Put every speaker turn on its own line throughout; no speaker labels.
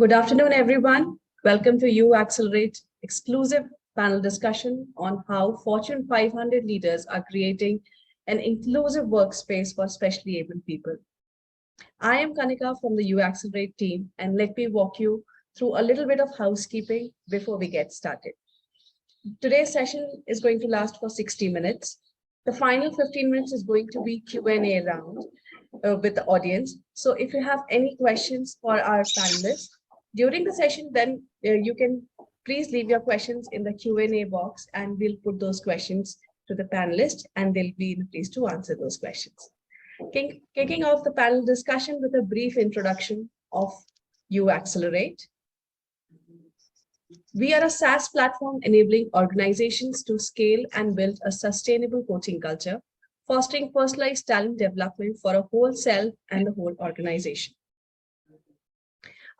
Good afternoon, everyone. Welcome to uExcelerate exclusive panel discussion on how Fortune 500 leaders are creating an inclusive workspace for specially abled people. I am Kanika from the uExcelerate team, and let me walk you through a little bit of housekeeping before we get started. Today's session is going to last for 60 minutes. The final 15 minutes is going to be Q&A round with the audience. So if you have any questions for our panelists, during the session, then you can please leave your questions in the Q&A box and we'll put those questions to the panelists and they'll be in a place to answer those questions. Kicking off the panel discussion with a brief introduction of uExcelerate. We are a SaaS platform enabling organizations to scale and build a sustainable coaching culture, fostering personalized talent development for a whole self and the whole organization.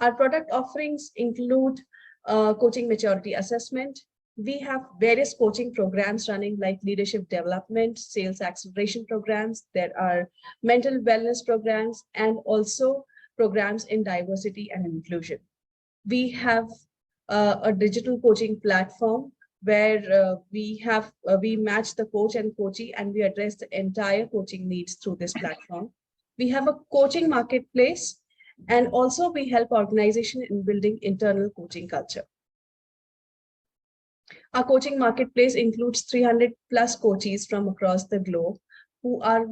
Our product offerings include coaching maturity assessment. We have various coaching programs running like leadership development, sales acceleration programs. There are mental wellness programs and also programs in diversity and inclusion. We have a digital coaching platform where we match the coach and coachee and we address the entire coaching needs through this platform. We have a coaching marketplace. And also we help organizations in building internal coaching culture. Our coaching marketplace includes 300 plus coaches from across the globe who are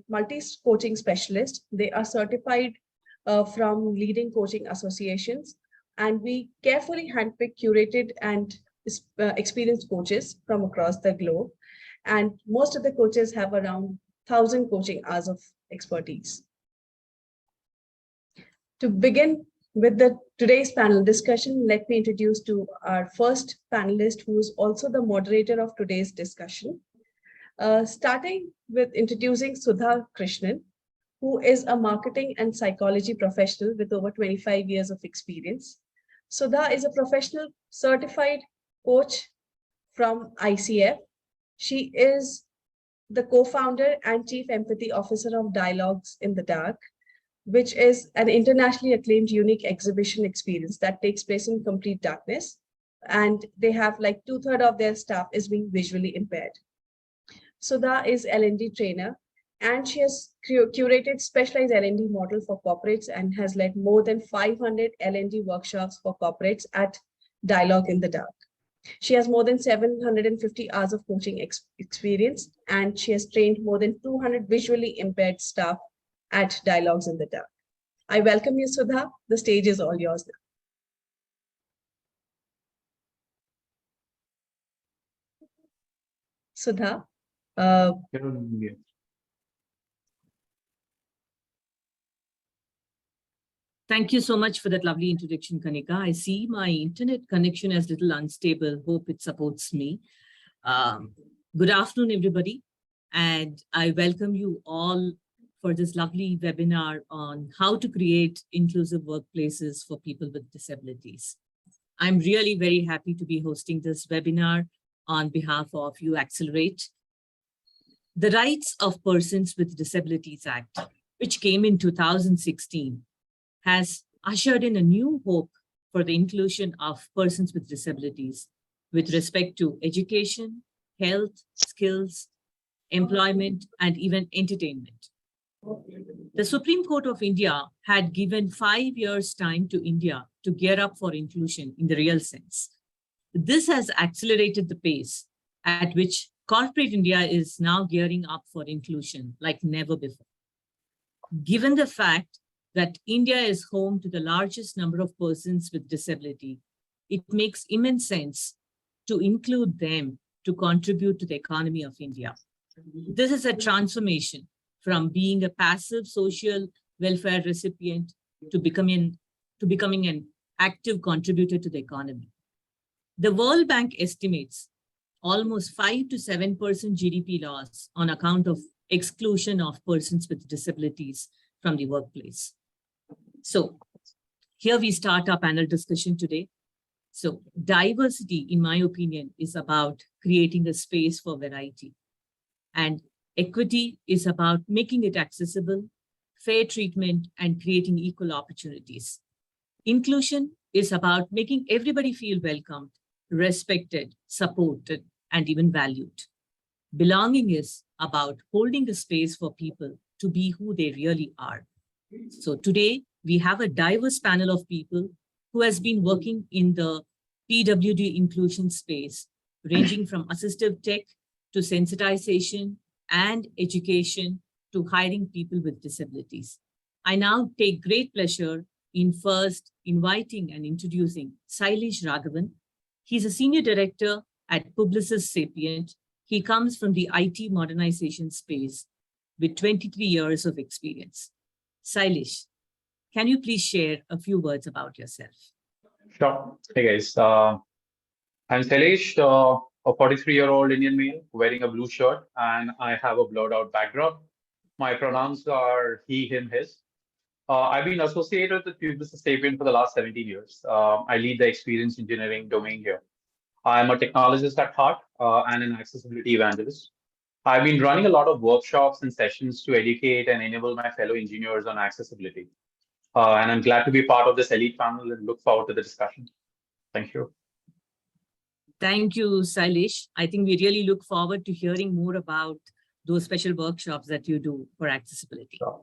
multi-coaching specialists. They are certified from leading coaching associations, and we carefully handpick curated and experienced coaches from across the globe. And most of the coaches have around 1,000 coaching hours of expertise. To begin with today's panel discussion, let me introduce to our first panelist, who is also the moderator of today's discussion. Starting with introducing Sudha Krishnan, who is a marketing and psychology professional with over 25 years of experience. Sudha is a professional certified coach from ICF. She is the co-founder and chief empathy officer of Dialogues in the Dark, which is an internationally acclaimed unique exhibition experience that takes place in complete darkness. And they have like 2/3 of their staff is being visually impaired. Sudha is L&D trainer, and she has curated specialized L&D model for corporates and has led more than 500 L&D workshops for corporates at Dialogue in the Dark. She has more than 750 hours of coaching experience, and she has trained more than 200 visually impaired staff at Dialogues in the Dark. I welcome you, Sudha. The stage is all yours now. Sudha.
Thank you so much for that lovely introduction, Kanika. I see my internet connection is a little unstable. Hope it supports me. Good afternoon, everybody. And I welcome you all for this lovely webinar on how to create inclusive workplaces for people with disabilities. I'm really very happy to be hosting this webinar on behalf of uExcelerate. The Rights of Persons with Disabilities Act, which came in 2016, has ushered in a new hope for the inclusion of persons with disabilities with respect to education, health, skills, employment, and even entertainment. The Supreme Court of India had given 5 years' time to India to gear up for inclusion in the real sense. This has accelerated the pace at which corporate India is now gearing up for inclusion like never before. Given the fact that India is home to the largest number of persons with disability, it makes immense sense to include them to contribute to the economy of India. This is a transformation from being a passive social welfare recipient to becoming an active contributor to the economy. The World Bank estimates almost 5 to 7% GDP loss on account of exclusion of persons with disabilities from the workplace. So here we start our panel discussion today. So diversity, in my opinion, is about creating a space for variety. And equity is about making it accessible, fair treatment, and creating equal opportunities. Inclusion is about making everybody feel welcomed, respected, supported, and even valued. Belonging is about holding a space for people to be who they really are. So today, we have a diverse panel of people who has been working in the PWD inclusion space, ranging from assistive tech to sensitization and education to hiring people with disabilities. I now take great pleasure in first inviting and introducing Sailesh Raghavan. He's a senior director at Publicis Sapient. He comes from the IT modernization space with 23 years of experience. Sailesh, can you please share a few words about yourself?
Sure. Hey guys, I'm Sailesh, a 43-year-old Indian male wearing a blue shirt, and I have a blurred out background. My pronouns are he, him, his. I've been associated with Publicis Sapient for the last 17 years. I lead the experience engineering domain here. I'm a technologist at heart and an accessibility evangelist. I've been running a lot of workshops and sessions to educate and enable my fellow engineers on accessibility. And I'm glad to be part of this elite panel and look forward to the discussion. Thank you.
Thank you, Sailesh. I think we really look forward to hearing more about those special workshops that you do for accessibility.
Sure.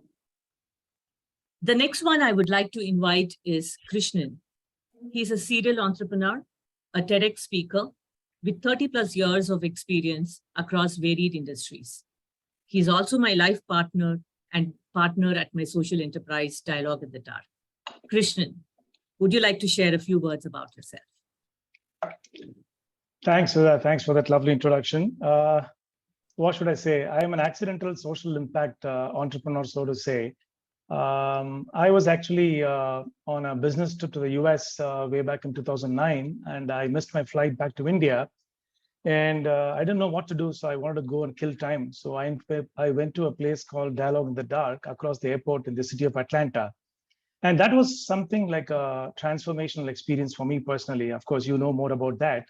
The next one I would like to invite is Krishnan. He's a serial entrepreneur, a TEDx speaker with 30 plus years of experience across varied industries. He's also my life partner and partner at my social enterprise, Dialogue in the Dark. Krishnan, would you like to share a few words about yourself?
Thanks, Sudha. Thanks for that lovely introduction. What should I say? I am an accidental social impact entrepreneur, so to say. I was actually on a business trip to the US way back in 2009, and I missed my flight back to India. And I didn't know what to do, so I wanted to go and kill time. So I went to a place called Dialogue in the Dark across the airport in the city of Atlanta. And that was something like a transformational experience for me personally. Of course, you know more about that.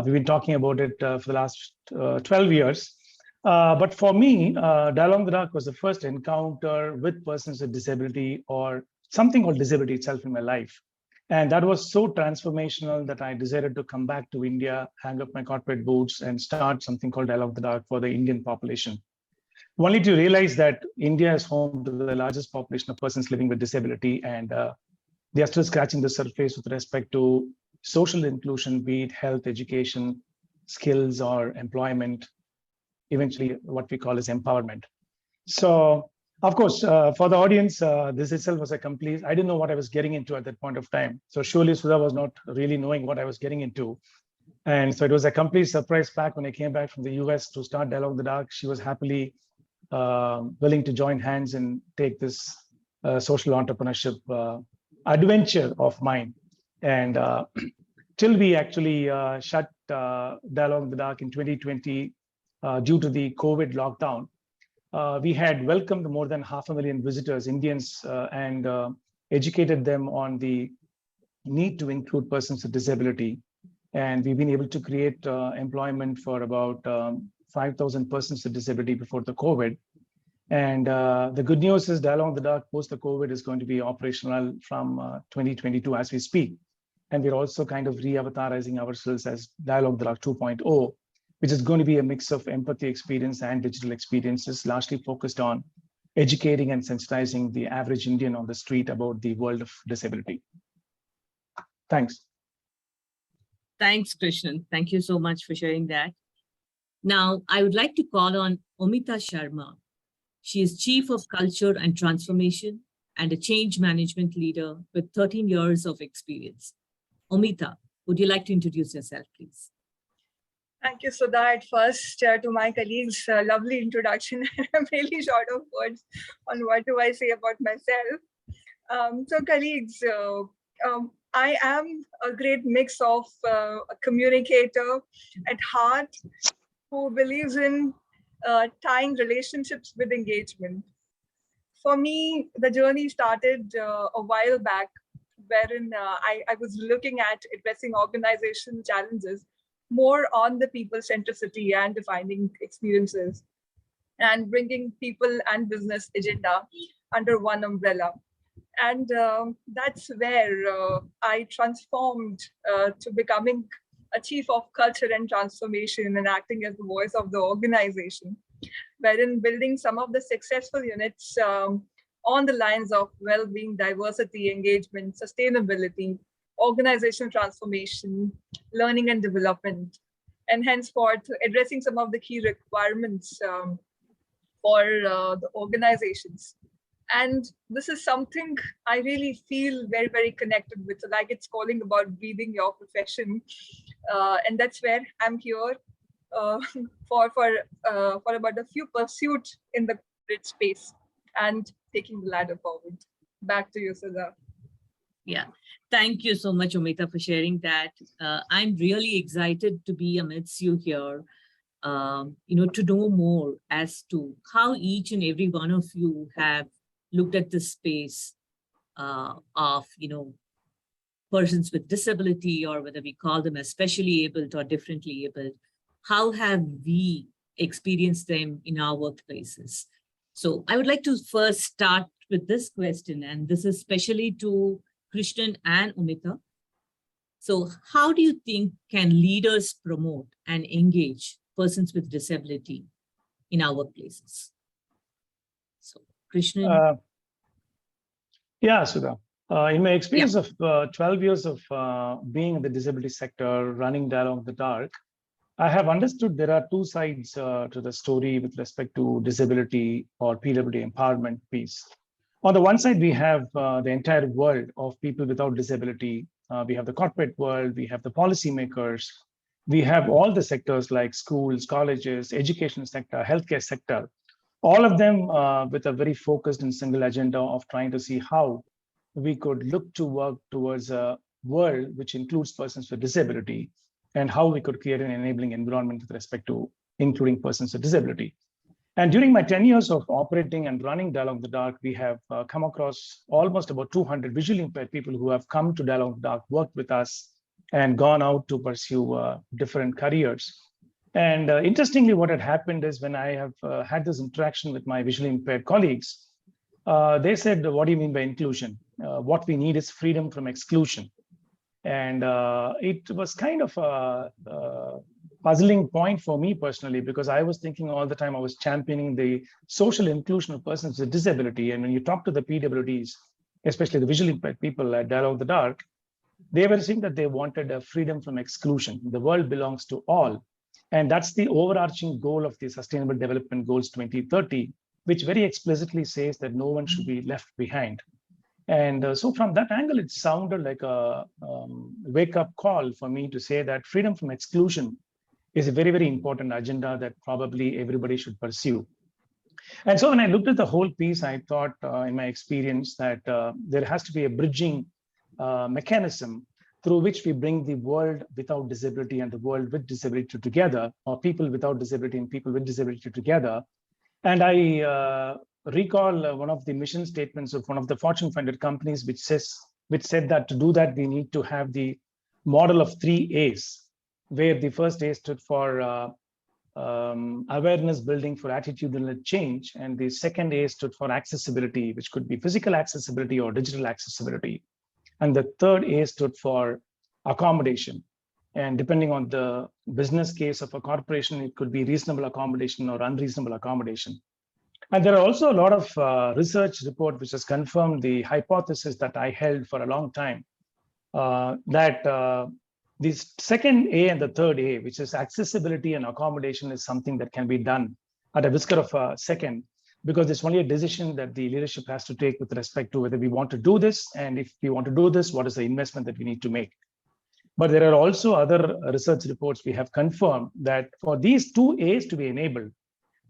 We've been talking about it for the last 12 years. But for me, Dialogue in the Dark was the first encounter with persons with disability or something called disability itself in my life. And that was so transformational that I decided to come back to India, hang up my corporate boots, and start something called Dialogue in the Dark for the Indian population. Only to realize that India is home to the largest population of persons living with disability, and they are still scratching the surface with respect to social inclusion, be it health, education, skills, or employment, eventually what we call as empowerment. So, of course, for the audience, this itself was a complete, I didn't know what I was getting into at that point of time. So surely Sudha was not really knowing what I was getting into. And so it was a complete surprise pack when I came back from the US to start Dialogue in the Dark. She was happily willing to join hands and take this social entrepreneurship adventure of mine. And till we actually shut Dialogue in the Dark in 2020 due to the COVID lockdown, we had welcomed more than 500,000 visitors, Indians, and educated them on the need to include persons with disability. And we've been able to create employment for about 5,000 persons with disability before the COVID. And the good news is Dialogue in the Dark post the COVID is going to be operational from 2022 as we speak. And we're also kind of re-avatarizing ourselves as Dialogue in the Dark 2.0, which is going to be a mix of empathy experience and digital experiences, largely focused on educating and sensitizing the average Indian on the street about the world of disability. Thanks.
Thanks, Krishnan. Thank you so much for sharing that. Now, I would like to call on Omita Sharma. She is Chief of Culture and Transformation and a change management leader with 13 years of experience. Omita, would you like to introduce yourself, please?
Thank you, Sudha. At first, to my colleagues, lovely introduction. I'm really short of words on what do I say about myself. So colleagues, I am a great mix of a communicator at heart who believes in tying relationships with engagement. For me, the journey started a while back, wherein I was looking at addressing organization challenges more on the people centricity and defining experiences and bringing people and business agenda under one umbrella. And that's where I transformed to becoming a chief of culture and transformation and acting as the voice of the organization, wherein building some of the successful units on the lines of well-being, diversity, engagement, sustainability, organizational transformation, learning and development, and henceforth addressing some of the key requirements for the organizations. And this is something I really feel very, very connected with. So like it's calling about breathing your profession. And that's where I'm here for about a few pursuits in the corporate space and taking the ladder forward. Back to you, Sudha.
Yeah, thank you so much, Omita, for sharing that. I'm really excited to be amidst you here, to know more as to how each and every one of you have looked at this space of, persons with disability, or whether we call them as specially abled or differently abled. How have we experienced them in our workplaces? So I would like to first start with this question, and this is especially to Krishnan and Omita. So how do you think can leaders promote and engage persons with disability in our workplaces? So Krishnan.
Yeah, Sudha. In my experience of 12 years of being in the disability sector, running Dialogue in the Dark, I have understood there are two sides to the story with respect to disability or PWD empowerment piece. On the one side, we have the entire world of people without disability. We have the corporate world, we have the policymakers, we have all the sectors like schools, colleges, education sector, healthcare sector, all of them with a very focused and single agenda of trying to see how we could look to work towards a world which includes persons with disability, and how we could create an enabling environment with respect to including persons with disability. And during my 10 years of operating and running Dialogue in the Dark, we have come across almost about 200 visually impaired people who have come to Dialogue in the Dark, worked with us, and gone out to pursue different careers. And interestingly, what had happened is when I have had this interaction with my visually impaired colleagues, they said, what do you mean by inclusion? What we need is freedom from exclusion. And it was kind of a puzzling point for me personally, because I was thinking all the time I was championing the social inclusion of persons with disability. And when you talk to the PWDs, especially the visually impaired people at Dialogue in the Dark, they were saying that they wanted a freedom from exclusion. The world belongs to all. And that's the overarching goal of the Sustainable Development Goals 2030, which very explicitly says that no one should be left behind. And so from that angle, it sounded like a wake-up call for me to say that freedom from exclusion is a very, very important agenda that probably everybody should pursue. And so when I looked at the whole piece, I thought in my experience that there has to be a bridging mechanism through which we bring the world without disability and the world with disability together, or people without disability and people with disability together. And I recall one of the mission statements of one of the Fortune 500 companies, which said that to do that, we need to have the model of 3 A's, where the first A stood for awareness building for attitudinal change, and the second A stood for accessibility, which could be physical accessibility or digital accessibility. And the third A stood for accommodation. And depending on the business case of a corporation, it could be reasonable accommodation or unreasonable accommodation. And there are also a lot of research report which has confirmed the hypothesis that I held for a long time, that this second A and the third A, which is accessibility and accommodation, is something that can be done at a whisker of a second, because it's only a decision that the leadership has to take with respect to whether we want to do this. And if we want to do this, what is the investment that we need to make? But there are also other research reports we have confirmed that for these 2 A's to be enabled,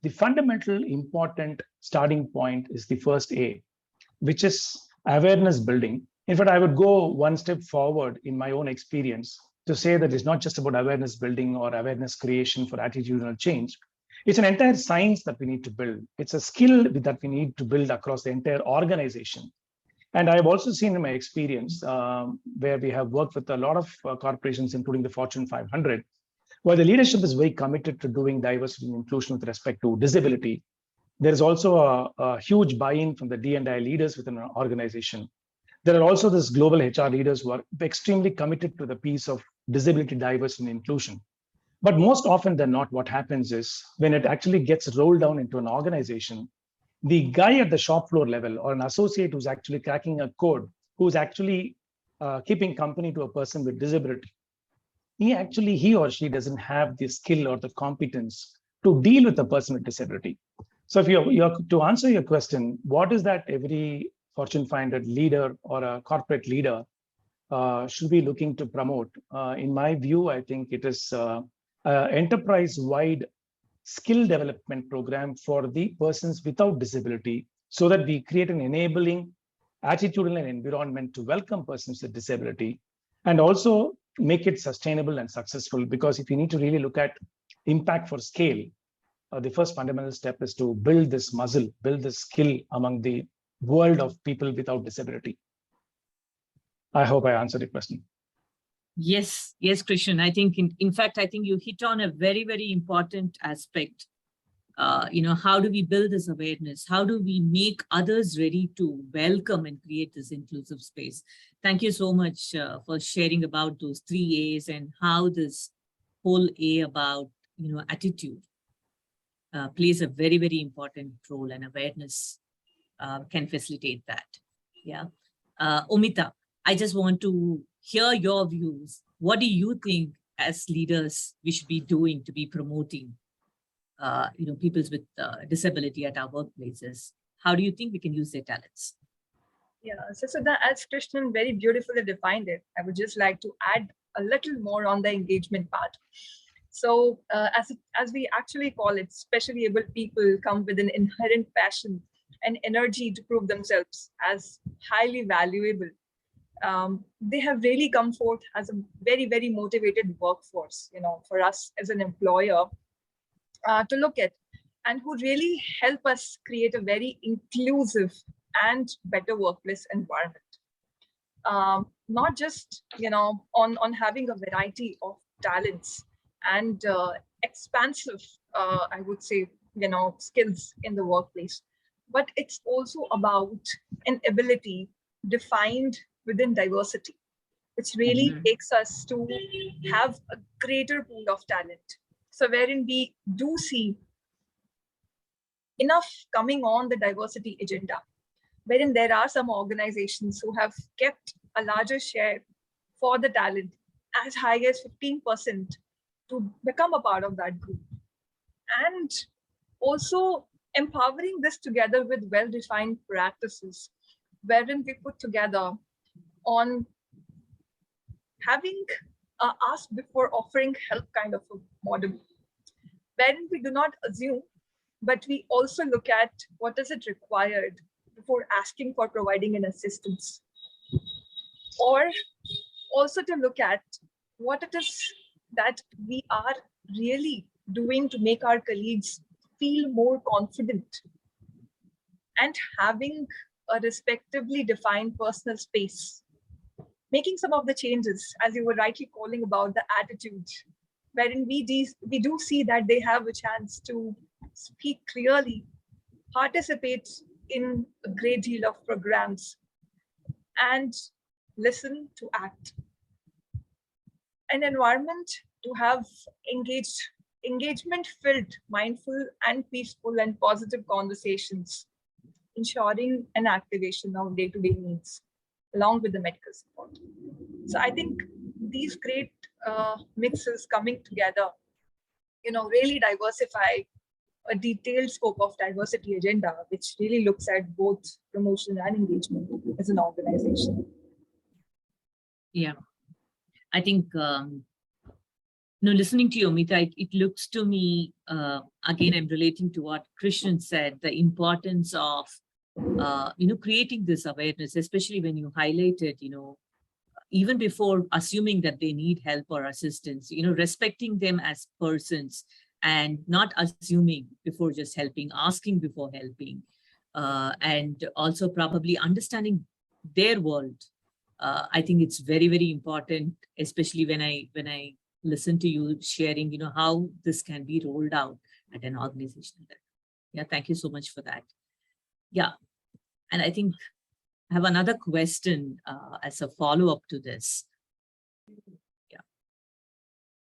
the fundamental important starting point is the first A, which is awareness building. In fact, I would go one step forward in my own experience to say that it's not just about awareness building or awareness creation for attitudinal change. It's an entire science that we need to build. It's a skill that we need to build across the entire organization. And I've also seen in my experience where we have worked with a lot of corporations, including the Fortune 500, where the leadership is very committed to doing diversity and inclusion with respect to disability. There is also a huge buy-in from the D&I leaders within an organization. There are also these global HR leaders who are extremely committed to the piece of disability, diversity, and inclusion. But most often than not, what happens is when it actually gets rolled down into an organization, the guy at the shop floor level or an associate who's actually cracking a code, who's actually keeping company to a person with disability, he or she doesn't have the skill or the competence to deal with a person with disability. So if you're to answer your question, what is that every Fortune 500 leader or a corporate leader should be looking to promote? In my view, I think it is enterprise-wide skill development program for the persons without disability, so that we create an enabling attitudinal environment to welcome persons with disability, and also make it sustainable and successful. Because if you need to really look at impact for scale, the first fundamental step is to build this muscle, build this skill among the world of people without disability. I hope I answered your question.
Yes, yes, Krishnan. I think, in fact, I think you hit on a very, very important aspect. How do we build this awareness? How do we make others ready to welcome and create this inclusive space? Thank you so much for sharing about those 3 A's and how this whole A about, attitude plays a very, very important role, and awareness can facilitate that. Yeah. Omita, I just want to hear your views. What do you think as leaders we should be doing to be promoting people with disability at our workplaces? How do you think we can use their talents?
Yeah, so that, as Krishnan very beautifully defined it, I would just like to add a little more on the engagement part. So as we actually call it, specially able people come with an inherent passion and energy to prove themselves as highly valuable. They have really come forth as a very, very motivated workforce, for us as an employer to look at, and who really help us create a very inclusive and better workplace environment. Not just, on having a variety of talents and expansive, I would say, skills in the workplace, but it's also about an ability defined within diversity, which really takes us to have a greater pool of talent. So wherein we do see enough coming on the diversity agenda, wherein there are some organizations who have kept a larger share for the talent, as high as 15%, to become a part of that group. And also empowering this together with well-defined practices, wherein we put together on having ask before offering help kind of a model, wherein we do not assume, but we also look at what is it required before asking for providing an assistance, or also to look at what it is that we are really doing to make our colleagues feel more confident and having a respectively defined personal space. Making some of the changes, as you were rightly calling about the attitude, wherein we do see that they have a chance to speak clearly, participate in a great deal of programs, and listen to act. An environment to have engagement-filled, mindful and peaceful and positive conversations, ensuring an activation of day-to-day needs, along with the medical support. So I think these great mixes coming together, really diversify a detailed scope of diversity agenda, which really looks at both promotion and engagement as an organization.
Yeah, I think, listening to you, Amita, it looks to me, again, I'm relating to what Krishnan said, the importance of, creating this awareness, especially when you highlighted, even before assuming that they need help or assistance, respecting them as persons and not assuming before just helping, asking before helping, and also probably understanding their world. I think it's very, very important, especially when I listen to you sharing, how this can be rolled out at an organizational level. Yeah, thank you so much for that. Yeah, and I think I have another question as a follow-up to this. Yeah,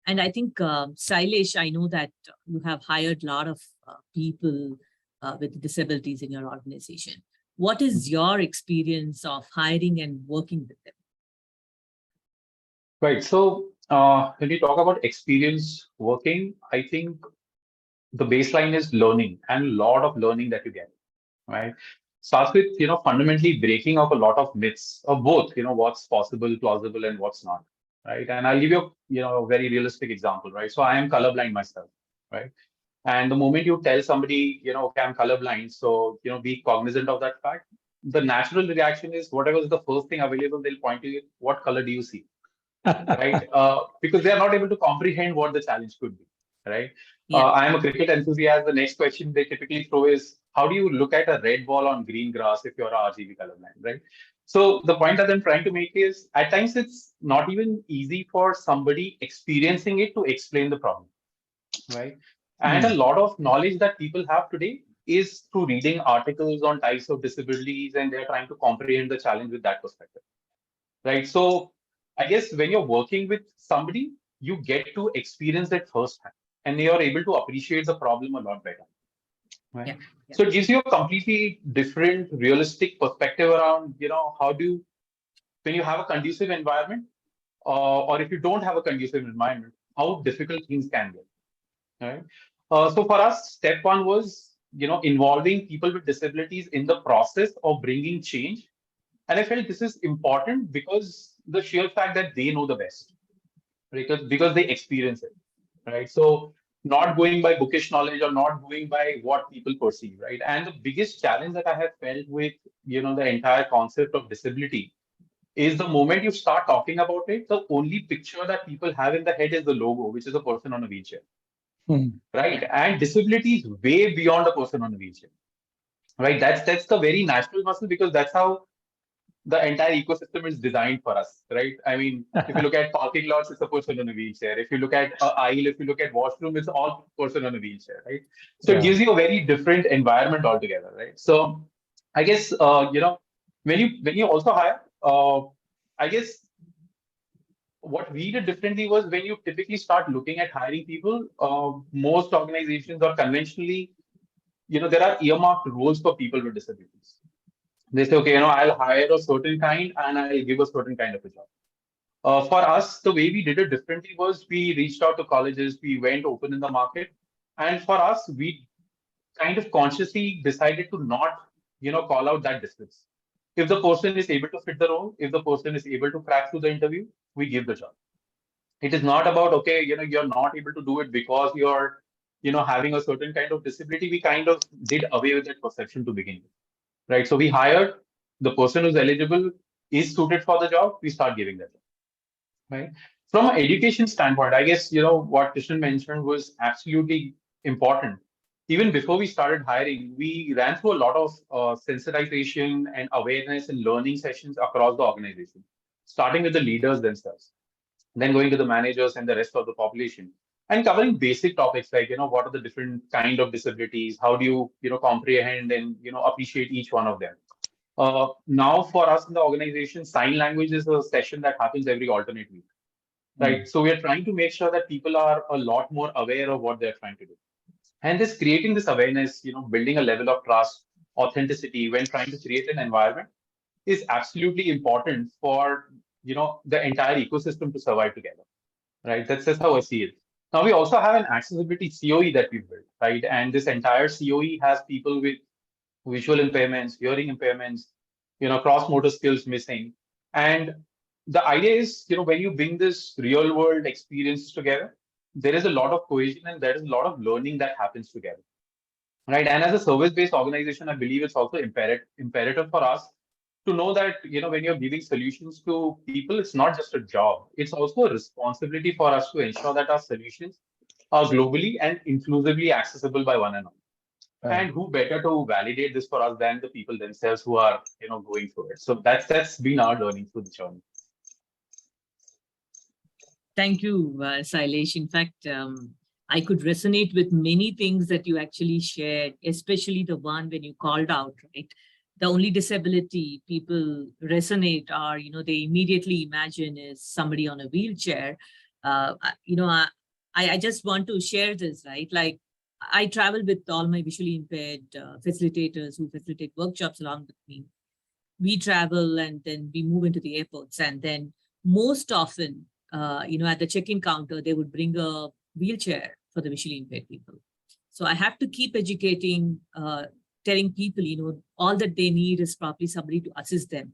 and I think Sailesh, I know that you have hired a lot of people with disabilities in your organization. What is your experience of hiring and working with them?
Right. So when we talk about experience working, I think the baseline is learning and a lot of learning that you get, right? Starts with, fundamentally breaking up a lot of myths of both, what's possible, plausible, and what's not, right? And I'll give you, a very realistic example, right? So I am colorblind myself, right? And the moment you tell somebody, okay, I'm colorblind, so, be cognizant of that fact, the natural reaction is whatever is the first thing available, they'll point to you, what color do you see? Right? Because they are not able to comprehend what the challenge could be, right?
Yeah.
I am a cricket enthusiast. The next question they typically throw is, how do you look at a red ball on green grass if you're a RGB colorblind, right? So the point that I'm trying to make is, at times it's not even easy for somebody experiencing it to explain the problem, right? And a lot of knowledge that people have today is through reading articles on types of disabilities, and they're trying to comprehend the challenge with that perspective, right? So I guess when you're working with somebody, you get to experience it firsthand, and you're able to appreciate the problem a lot better, right?
Yeah, yeah.
So it gives you a completely different, realistic perspective around, how do when you have a conducive environment, or if you don't have a conducive environment, how difficult things can get, right? So for us, step one was, involving people with disabilities in the process of bringing change. And I felt this is important because the sheer fact that they know the best, because they experience it, right? So not going by bookish knowledge or not going by what people perceive, right? And the biggest challenge that I have felt with, the entire concept of disability is the moment you start talking about it, the only picture that people have in the head is the logo, which is a person on a wheelchair, right? And disability is way beyond a person on a wheelchair, right? That's the very natural muscle, because that's how the entire ecosystem is designed for us, right? I mean, if you look at parking lots, it's a person on a wheelchair. If you look at an aisle, if you look at washroom, it's all person on a wheelchair, right? So it gives you a very different environment altogether, right? So I guess when you also hire, I guess what we did differently was, when you typically start looking at hiring people, most organizations or conventionally, there are earmarked roles for people with disabilities. They say, okay, I'll hire a certain kind and I'll give a certain kind of a job. For us, the way we did it differently was, we reached out to colleges, we went open in the market. And for us, we kind of consciously decided to not, call out that distance. If the person is able to fit the role, if the person is able to crack through the interview, we give the job. It is not about, okay, you're not able to do it because you're, having a certain kind of disability. We kind of did away with that perception to begin with. Right. So we hired the person who's eligible, is suited for the job, we start giving that job. Right. From an education standpoint, I guess, what Krishnan mentioned was absolutely important. Even before we started hiring, we ran through a lot of sensitization and awareness and learning sessions across the organization, starting with the leaders themselves, then going to the managers and the rest of the population, and covering basic topics like, what are the different kind of disabilities, how do you, comprehend and, appreciate each one of them. Now for us in the organization, sign language is a session that happens every alternate week, right? So we are trying to make sure that people are a lot more aware of what they're trying to do. And this creating this awareness, building a level of trust, authenticity when trying to create an environment is absolutely important for, the entire ecosystem to survive together, right? That's how I see it. Now we also have an accessibility COE that we built, right? And this entire COE has people with visual impairments, hearing impairments, cross motor skills missing. And the idea is, when you bring this real world experiences together, there is a lot of cohesion and there is a lot of learning that happens together, right? And as a service-based organization, I believe it's also imperative for us to know that, when you're giving solutions to people, it's not just a job, it's also a responsibility for us to ensure that our solutions are globally and inclusively accessible by one and all. And who better to validate this for us than the people themselves who are, going through it. So that's been our learning through the journey.
Thank you, Sailesh. In fact, I could resonate with many things that you actually shared, especially the one when you called out, right? The only disability people resonate or, they immediately imagine is somebody on a wheelchair. I just want to share this, right? Like, I travel with all my visually impaired facilitators who facilitate workshops along with me. We travel and then we move into the airports. And then most often, at the check-in counter, they would bring a wheelchair for the visually impaired people. So I have to keep educating, telling people, all that they need is probably somebody to assist them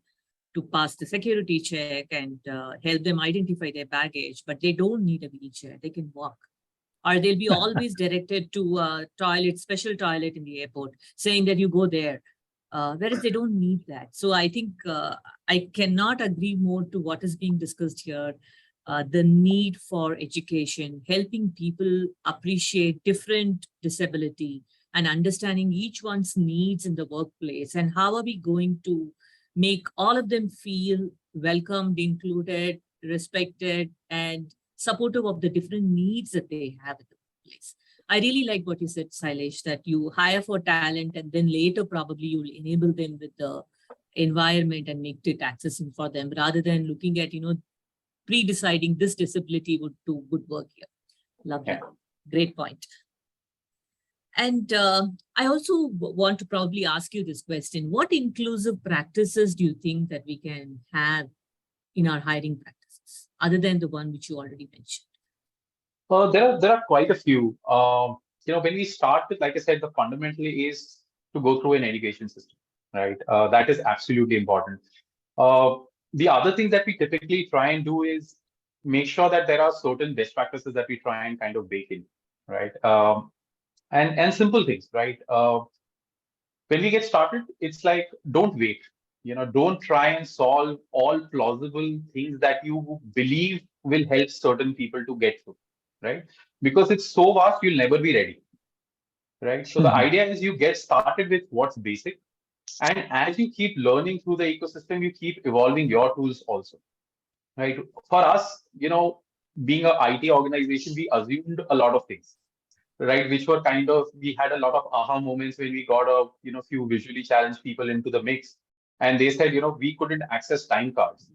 to pass the security check and help them identify their baggage, but they don't need a wheelchair, they can walk. Or they'll be always directed to a toilet, special toilet in the airport, saying that you go there, whereas they don't need that. So I think I cannot agree more to what is being discussed here. The need for education, helping people appreciate different disability and understanding each one's needs in the workplace, and how are we going to make all of them feel welcomed, included, respected, and supportive of the different needs that they have in the workplace. I really like what you said, Sailesh, that you hire for talent and then later probably you'll enable them with the environment and make it accessible for them, rather than looking at, pre-deciding this disability would do good work here. Lovely. Yeah. Great point. And I also want to probably ask you this question. What inclusive practices do you think that we can have in our hiring practices, other than the one which you already mentioned?
There are quite a few. When we start with, like I said, the fundamentally is to go through an education system, right? That is absolutely important. The other thing that we typically try and do is make sure that there are certain best practices that we try and kind of bake in, right? And simple things, right? When we get started, it's like, don't wait. Don't try and solve all plausible things that you believe will help certain people to get through, right? Because it's so vast, you'll never be ready, right? So the idea is you get started with what's basic. And as you keep learning through the ecosystem, you keep evolving your tools also, right? For us, being an IT organization, we assumed a lot of things, right? Which were kind of, we had a lot of aha moments when we got a, few visually challenged people into the mix. And they said, we couldn't access time cards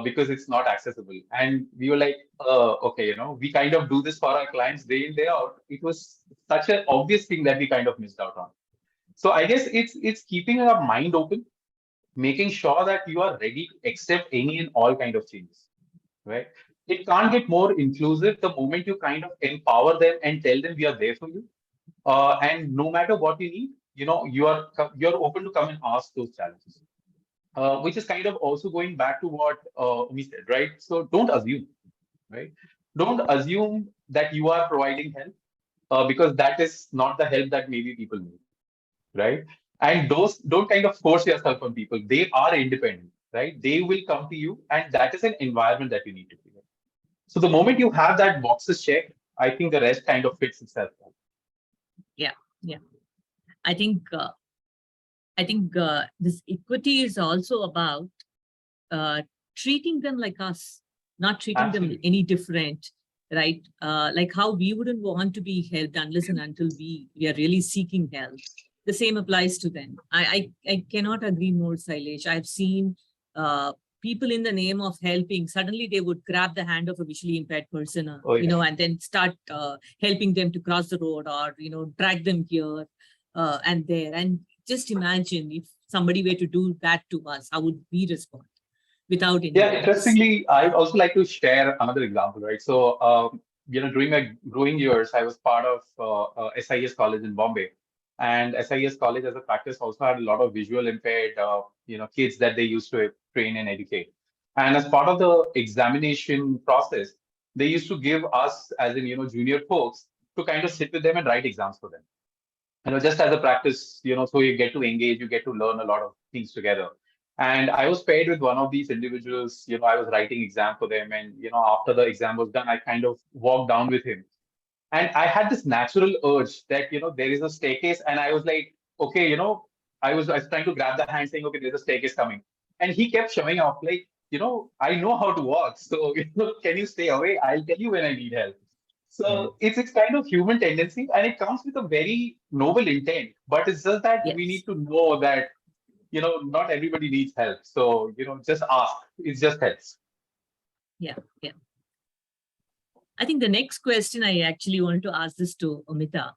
because it's not accessible. And we were like, okay, we kind of do this for our clients day in, day out. It was such an obvious thing that we kind of missed out on. So I guess it's keeping our mind open, making sure that you are ready to accept any and all kind of changes, right? It can't get more inclusive the moment you kind of empower them and tell them we are there for you. And no matter what you need, you're open to come and ask those challenges. Which is kind of also going back to what we said, right? So don't assume, right? Don't assume that you are providing help because that is not the help that maybe people need, right? And those don't kind of force yourself on people. They are independent, right? They will come to you, and that is an environment that you need to create. So the moment you have that boxes checked, I think the rest kind of fits itself.
Yeah. I think this equity is also about treating them like us, not treating Absolutely. Them any different, right? Like how we wouldn't want to be helped unless and until we are really seeking help. The same applies to them. I cannot agree more, Sailesh. I've seen people in the name of helping, suddenly they would grab the hand of a visually impaired person, and then start helping them to cross the road or, drag them here and there. And just imagine if somebody were to do that to us, how would we respond without any
interestingly, I'd also like to share another example, right? So, during my growing years, I was part of SIS college in Bombay. And SIS college as a practice also had a lot of visual impaired, kids that they used to train and educate. And as part of the examination process, they used to give us, as in, junior folks, to kind of sit with them and write exams for them. Just as a practice, so you get to engage, you get to learn a lot of things together. And I was paired with one of these individuals, I was writing exam for them. And, after the exam was done, I kind of walked down with him. And I had this natural urge that, there is a staircase. And I was like, okay, I was trying to grab the hand saying, okay, there's a staircase coming. And he kept showing off like, I know how to walk. So, can you stay away? I'll tell you when I need help. So it's kind of human tendency, and it comes with a very noble intent. But it's just that we
Yes.
need to know that not everybody needs help. So just ask. It just helps.
Yeah. I think the next question I actually wanted to ask this to Amita.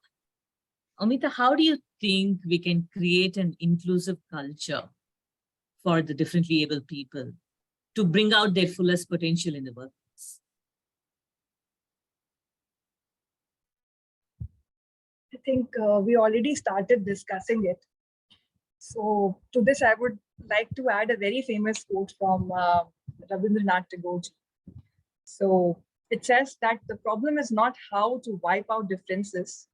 Amita, how do you think we can create an inclusive culture for the differently able people to bring out their fullest potential in the workplace?
I think we already started discussing it. So to this, I would like to add a very famous quote from Rabindranath Tagore. So it says that the problem is not how to wipe out differences,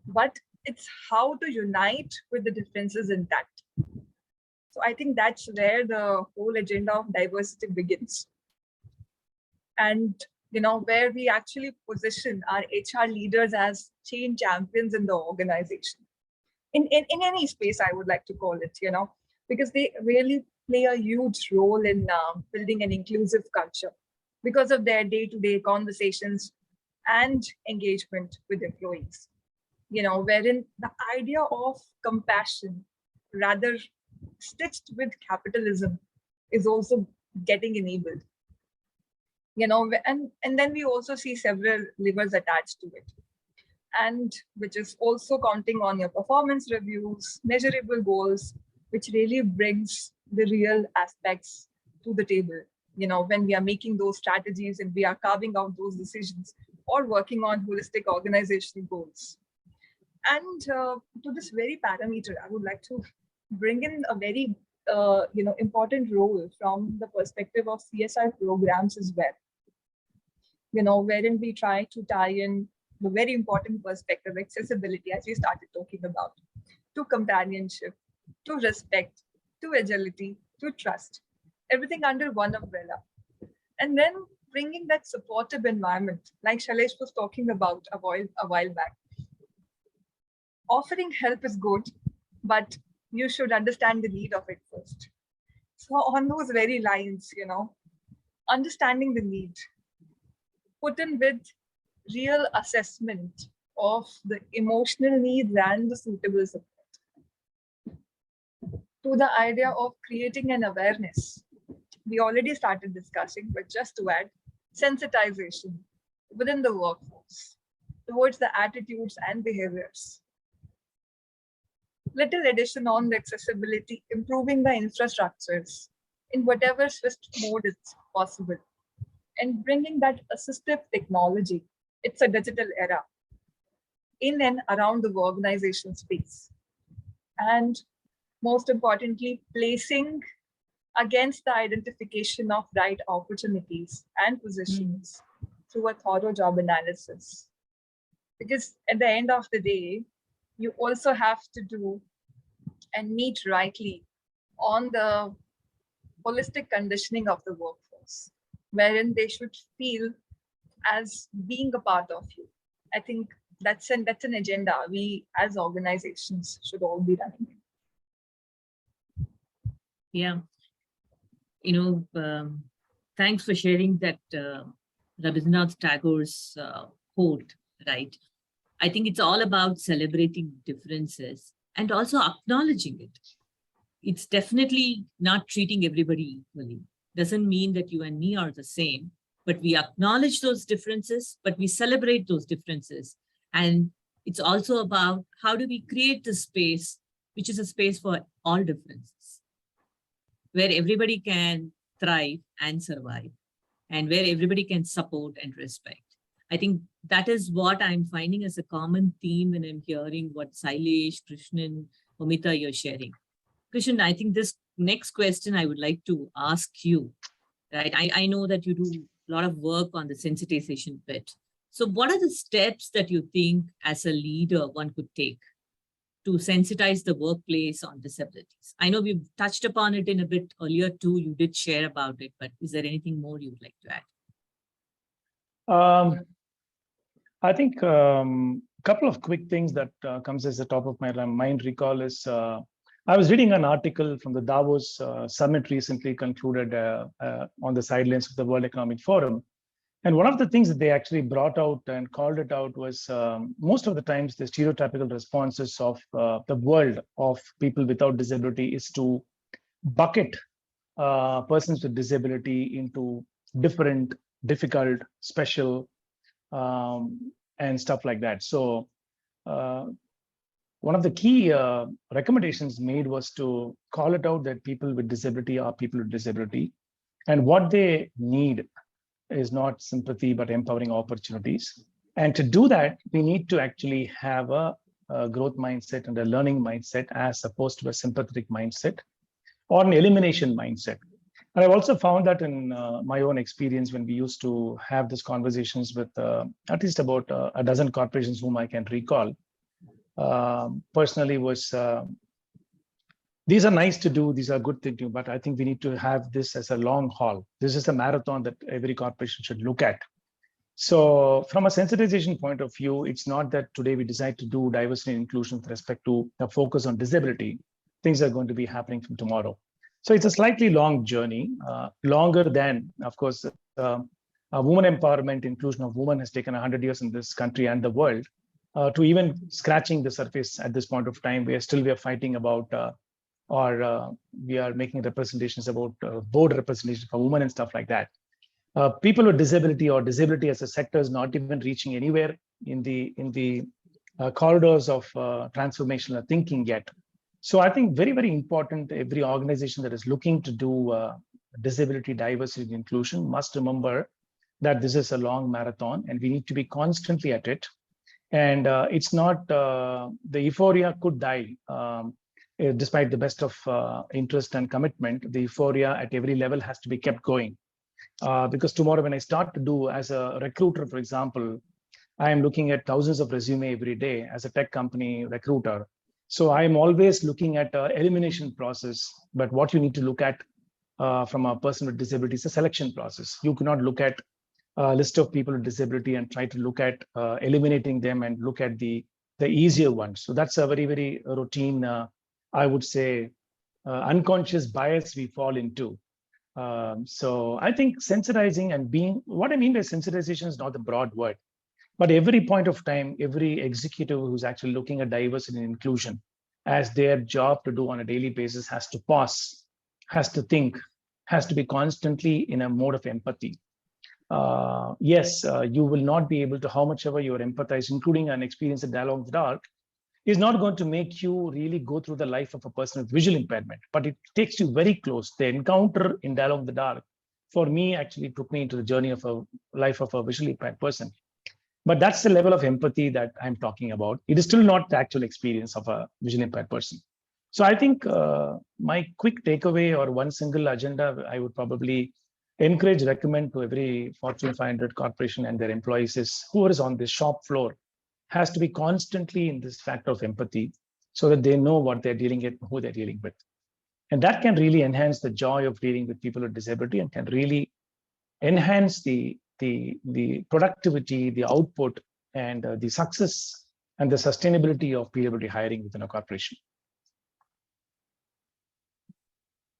but it's how to unite with the differences intact. So I think that's where the whole agenda of diversity begins. And where we actually position our HR leaders as change champions in the organization. In any space, I would like to call it, because they really play a huge role in building an inclusive culture because of their day-to-day conversations and engagement with employees, wherein the idea of compassion, rather stitched with capitalism, is also getting enabled. And then we also see several levers attached to it, and which is also counting on your performance reviews, measurable goals, which really brings the real aspects to the table, when we are making those strategies and we are carving out those decisions or working on holistic organizational goals. And to this very parameter, I would like to bring in a very important role from the perspective of CSR programs as well, wherein we try to tie in the very important perspective, accessibility, as we started talking about, to companionship, to respect, to agility, to trust, everything under one umbrella. And then bringing that supportive environment, like Shailesh was talking about a while back. Offering help is good, but you should understand the need of it first. So on those very lines, understanding the need, put in with real assessment of the emotional needs and the suitable support, to the idea of creating an awareness. We already started discussing, but just to add, sensitization within the workforce towards the attitudes and behaviors. Little addition on the accessibility, improving the infrastructures in whatever swift mode is possible, and bringing that assistive technology. It's a digital era in and around the organization space. And most importantly, placing against the identification of right opportunities and positions through a thorough job analysis. Because at the end of the day, you also have to do and meet rightly on the holistic conditioning of the workforce, wherein they should feel as being a part of you. I think that's an agenda we as organizations should all be running.
Yeah. Thanks for sharing that Rabindranath Tagore's quote, right? I think it's all about celebrating differences and also acknowledging it. It's definitely not treating everybody equally. Doesn't mean that you and me are the same, but we acknowledge those differences, but we celebrate those differences. And it's also about how do we create the space, which is a space for all differences, where everybody can thrive and survive, and where everybody can support and respect. I think that is what I'm finding as a common theme when I'm hearing what Shailesh, Krishnan, Amita, you're sharing. Krishnan, I think this next question I would like to ask you, right? I know that you do a lot of work on the sensitization bit. So what are the steps that you think as a leader one could take to sensitize the workplace on disabilities? I know we've touched upon it in a bit earlier too. You did share about it, but is there anything more you would like to add?
I think couple of quick things that comes as the top of my mind recall is I was reading an article from the Davos summit recently concluded on the sidelines of the World Economic Forum, And one of the things that they actually brought out and called it out was most of the times the stereotypical responses of the world of people without disability is to bucket persons with disability into different, difficult, special, and stuff like that. So one of the key recommendations made was to call it out that people with disability are people with disability, and what they need is not sympathy, but empowering opportunities. And to do that, we need to actually have a growth mindset and a learning mindset as opposed to a sympathetic mindset or an elimination mindset. And I've also found that in my own experience, when we used to have these conversations with at least about a dozen corporations whom I can recall, personally was, these are nice to do, these are good things to do, but I think we need to have this as a long haul. This is a marathon that every corporation should look at. So from a sensitization point of view, it's not that today we decide to do diversity and inclusion with respect to the focus on disability. Things are going to be happening from tomorrow. So it's a slightly long journey, longer than, of course, women empowerment, inclusion of women has taken 100 years in this country and the world. To even scratching the surface at this point of time, we are fighting about, we are making representations about board representation for women and stuff like that. People with disability or disability as a sector is not even reaching anywhere in the corridors of transformational thinking yet. So I think very, very important, every organization that is looking to do disability, diversity, and inclusion must remember that this is a long marathon and we need to be constantly at it. And it's not, the euphoria could die. Despite the best of interest and commitment, the euphoria at every level has to be kept going. Because tomorrow when I start to do as a recruiter, for example, I am looking at thousands of resumes every day as a tech company recruiter. So I am always looking at an elimination process, but what you need to look at from a person with disability is a selection process. You cannot look at a list of people with disability and try to look at eliminating them and look at the easier ones. So that's a very, very routine, I would say, unconscious bias we fall into. So I think sensitizing and being, what I mean by sensitization is not the broad word, but every point of time, every executive who's actually looking at diversity and inclusion as their job to do on a daily basis has to pause, has to think, has to be constantly in a mode of empathy. Yes, you will not be able to, how much ever you empathize, including an experience in Dialogue in the Dark, is not going to make you really go through the life of a person with visual impairment, but it takes you very close. The encounter in Dialogue in the Dark, for me, actually took me into the journey of a life of a visually impaired person. But that's the level of empathy that I'm talking about. It is still not the actual experience of a visually impaired person. So I think my quick takeaway or one single agenda, I would probably recommend to every Fortune 500 corporation and their employees is who is on the shop floor has to be constantly in this factor of empathy so that they know what they're dealing with, who they're dealing with. And that can really enhance the joy of dealing with people with disability and can really enhance the productivity, the output, and the success and the sustainability of PWD hiring within a corporation.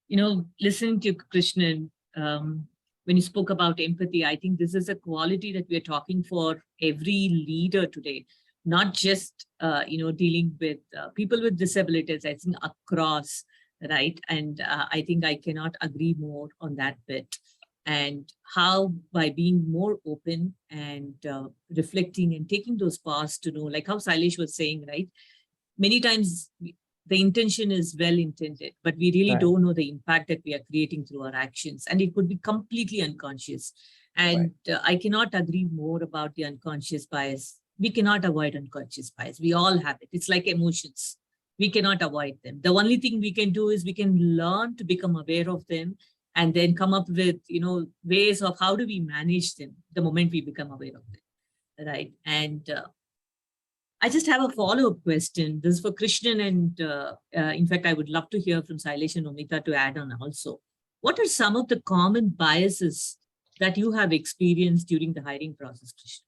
You know, listening to Krishnan, when you spoke about empathy, I think this is a quality that we're talking for every leader today, not just, dealing with people with disabilities, I think across, right? And I think I cannot agree more on that bit. And how by being more open and reflecting and taking those paths to know, like how Sailesh was saying, right? Many times the intention is well intended, but we really don't know the impact that we are creating through our actions. And it could be completely unconscious. And I cannot agree more about the unconscious bias. We cannot avoid unconscious bias. We all have it. It's like emotions. We cannot avoid them. The only thing we can do is we can learn to become aware of them and then come up with, ways of how do we manage them the moment we become aware of them, right? And I just have a follow-up question. This is for Krishnan, and in fact, I would love to hear from Sailesh and Nomita to add on also. What are some of the common biases that you have experienced during the hiring process, Krishnan,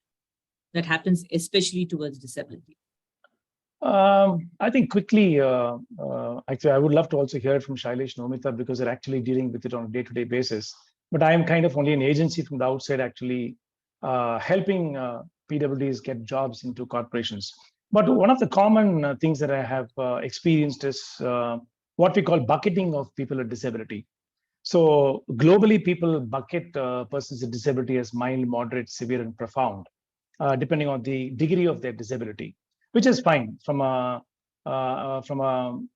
that happens especially towards disability?
I think quickly, actually, I would love to also hear it from Sailesh and Nomita because they're actually dealing with it on a day-to-day basis. But I am kind of only an agency from the outside, actually helping PWDs get jobs into corporations. But one of the common things that I have experienced is what we call bucketing of people with disability. So globally, people bucket persons with disability as mild, moderate, severe, and profound, depending on the degree of their disability, which is fine from a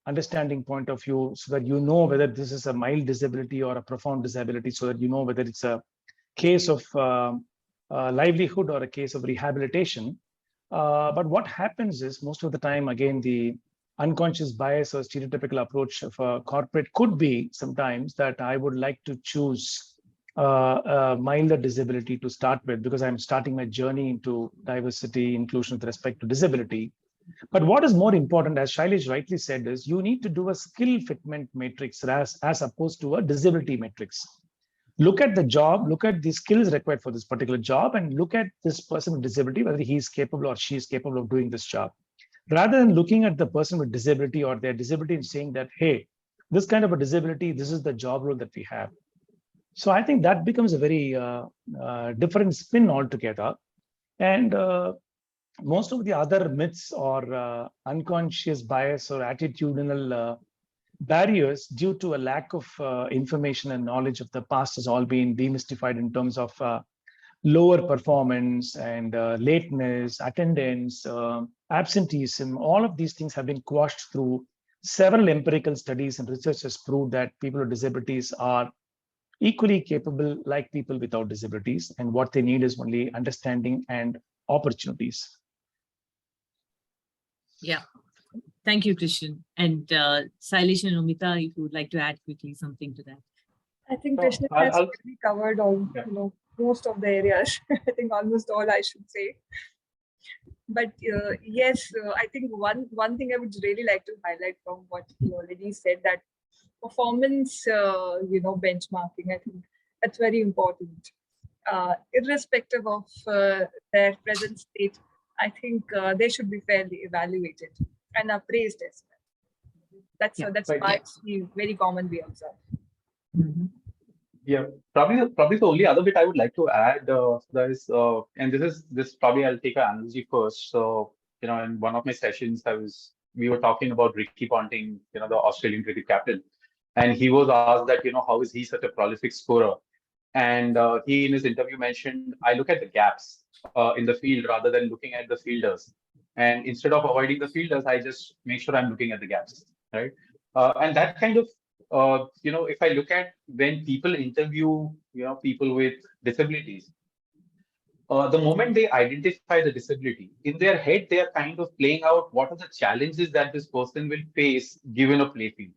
understanding point of view, so that you know whether this is a mild disability or a profound disability, so that you know whether it's a case of livelihood or a case of rehabilitation. But what happens is, most of the time, again, the unconscious bias or stereotypical approach of a corporate could be sometimes that I would like to choose a milder disability to start with, because I'm starting my journey into diversity, inclusion with respect to disability. But what is more important, as Shailesh rightly said, is you need to do a skill fitment matrix as opposed to a disability matrix. Look at the job, look at the skills required for this particular job, and look at this person with disability, whether he is capable or she is capable of doing this job. Rather than looking at the person with disability or their disability and saying that, hey, this kind of a disability, this is the job role that we have. So I think that becomes a very different spin altogether. And most of the other myths or unconscious bias or attitudinal barriers due to a lack of information and knowledge of the past has all been demystified in terms of lower performance and lateness, attendance, absenteeism. All of these things have been quashed through several empirical studies, and research has proved that people with disabilities are equally capable like people without disabilities, and what they need is only understanding and opportunities.
Yeah. Thank you, Krishnan. And Sailesh and Amita, if you would like to add quickly something to that.
I think
So,
Krishna has already covered all,
Yeah.
most of the areas. I think almost all, I should say. But yes, I think one thing I would really like to highlight from what he already said, that performance, benchmarking, I think that's very important. Irrespective of their present state, I think they should be fairly evaluated and appraised as well. That's
Right.
why it's very commonly observed.
Mhm.
Yeah, probably the only other bit I would like to add is, and this probably I'll take an analogy first. So, in one of my sessions, we were talking about Ricky Ponting, the Australian cricket captain, and he was asked that, how is he such a prolific scorer? And he in his interview mentioned, I look at the gaps in the field rather than looking at the fielders. And instead of avoiding the fielders, I just make sure I'm looking at the gaps, right? And that kind of if I look at when people interview, people with disabilities, the moment they identify the disability, in their head, they are kind of playing out what are the challenges that this person will face given a play field,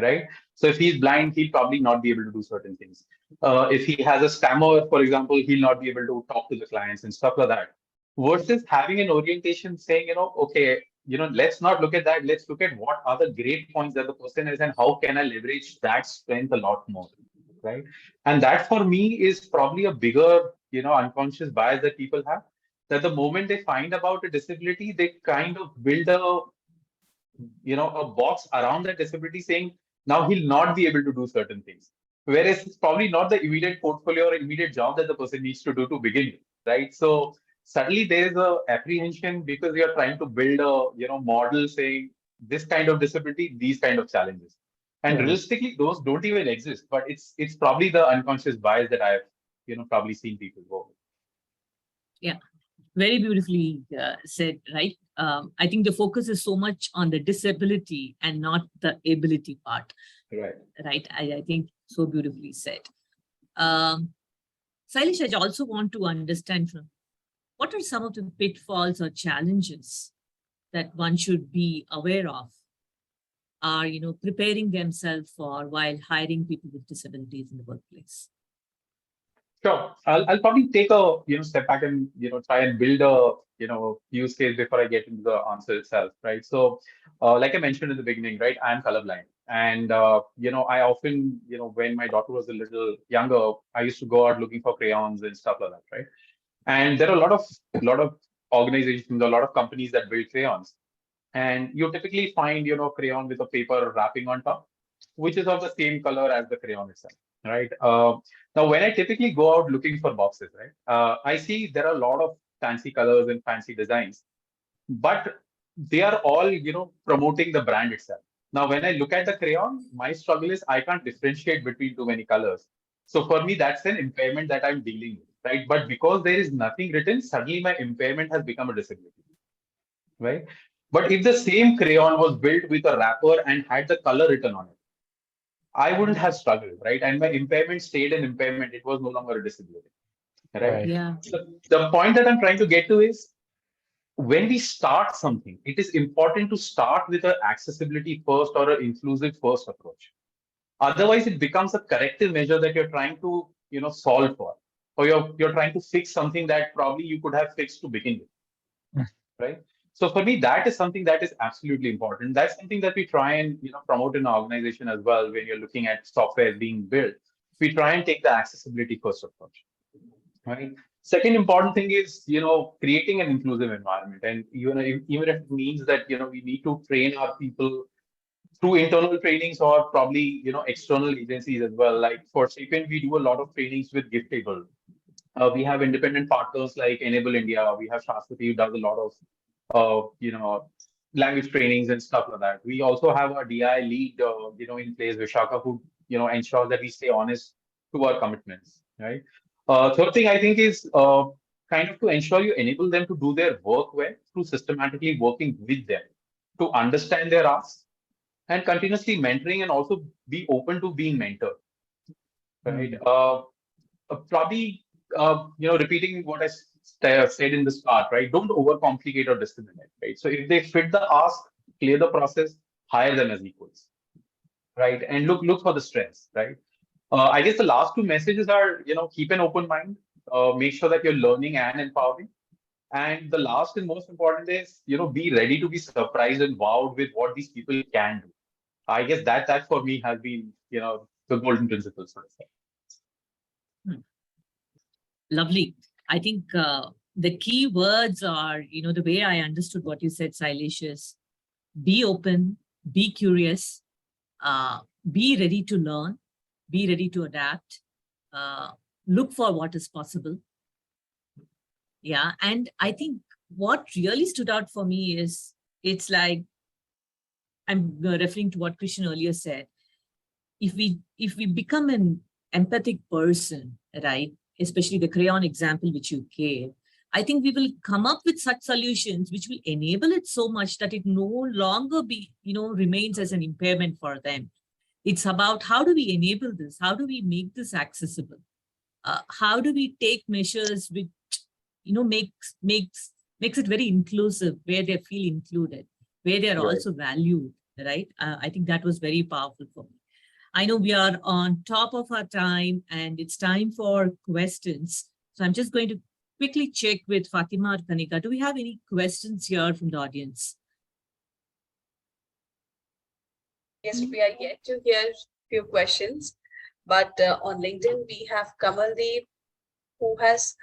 right? So if he's blind, he'll probably not be able to do certain things. If he has a stammer, for example, he'll not be able to talk to the clients and stuff like that. Versus having an orientation saying, okay, let's not look at that. Let's look at what are the great points that the person has and how can I leverage that strength a lot more, right? And that for me is probably a bigger, unconscious bias that people have. That the moment they find about a disability, they kind of build a box around that disability saying, now he'll not be able to do certain things. Whereas it's probably not the immediate portfolio or immediate job that the person needs to do to begin with, right? So suddenly there is a apprehension because you're trying to build a model saying this kind of disability, these kind of challenges. And realistically, those don't even exist. But it's probably the unconscious bias that I've probably seen people go.
Yeah, very beautifully said, right? I think the focus is so much on the disability and not the ability part.
Right.
Right. I think so beautifully said. Sailesh, I also want to understand from what are some of the pitfalls or challenges that one should be aware of, are preparing themselves for while hiring people with disabilities in the workplace.
Sure. I'll probably take a step back and try and build a use case before I get into the answer itself, right? So, like I mentioned in the beginning, right, I'm colorblind, and I often when my daughter was a little younger, I used to go out looking for crayons and stuff like that, right? And there are a lot of organizations, a lot of companies that build crayons, and you typically find crayon with a paper wrapping on top, which is of the same color as the crayon itself, right? Now, when I typically go out looking for boxes, right, I see there are a lot of fancy colors and fancy designs, but they are all, promoting the brand itself. Now, when I look at the crayon, my struggle is I can't differentiate between too many colors. So for me, that's an impairment that I'm dealing with, right? But because there is nothing written, suddenly my impairment has become a disability, right? But if the same crayon was built with a wrapper and had the color written on it, I wouldn't have struggled, right? And my impairment stayed an impairment. It was no longer a disability, right?
Right.
Yeah.
So the point that I'm trying to get to is when we start something, it is important to start with an accessibility first or an inclusive first approach. Otherwise, it becomes a corrective measure that you're trying to, solve for, or you're trying to fix something that probably you could have fixed to begin with, right? So for me, that is something that is absolutely important. That's something that we try and promote in our organization as well. When you're looking at software being built, we try and take the accessibility first approach, right? Second important thing is creating an inclusive environment, and even if it means that we need to train our people through internal trainings or probably external agencies as well. Like for Sapient, we do a lot of trainings with Giftable. We have independent partners like Enable India. We have Shastri who does a lot of language trainings and stuff like that. We also have our DI lead in place, Vishaka, who ensures that we stay honest to our commitments, right? Third thing I think is kind of to ensure you enable them to do their work well through systematically working with them to understand their asks and continuously mentoring and also be open to being mentored, right? Probably, repeating what I said in the start, right? Don't overcomplicate or discriminate, right? So if they fit the ask, clear the process, hire them as equals, right? And look for the strengths, right? I guess the last two messages are, keep an open mind, make sure that you're learning and empowering. And the last and most important is, be ready to be surprised and wowed with what these people can do. I guess that for me has been, the golden principles, so to say.
Lovely. I think the key words are, the way I understood what you said, Sailesh, is be open, be curious, be ready to learn, be ready to adapt, look for what is possible. Yeah. And I think what really stood out for me is it's like, I'm referring to what Krishnan earlier said. If we become an empathic person, right? Especially the crayon example which you gave, I think we will come up with such solutions which will enable it so much that it no longer remains as an impairment for them. It's about how do we enable this? How do we make this accessible? How do we take measures which makes it very inclusive, where they feel included, where they are also valued, right? I think that was very powerful for me. I know we are on top of our time and it's time for questions. So I'm just going to quickly check with Fatima or Kanika. Do we have any questions here from the audience?
Yes, we are yet to hear a few questions, but on LinkedIn, we have Kamaldeep, who has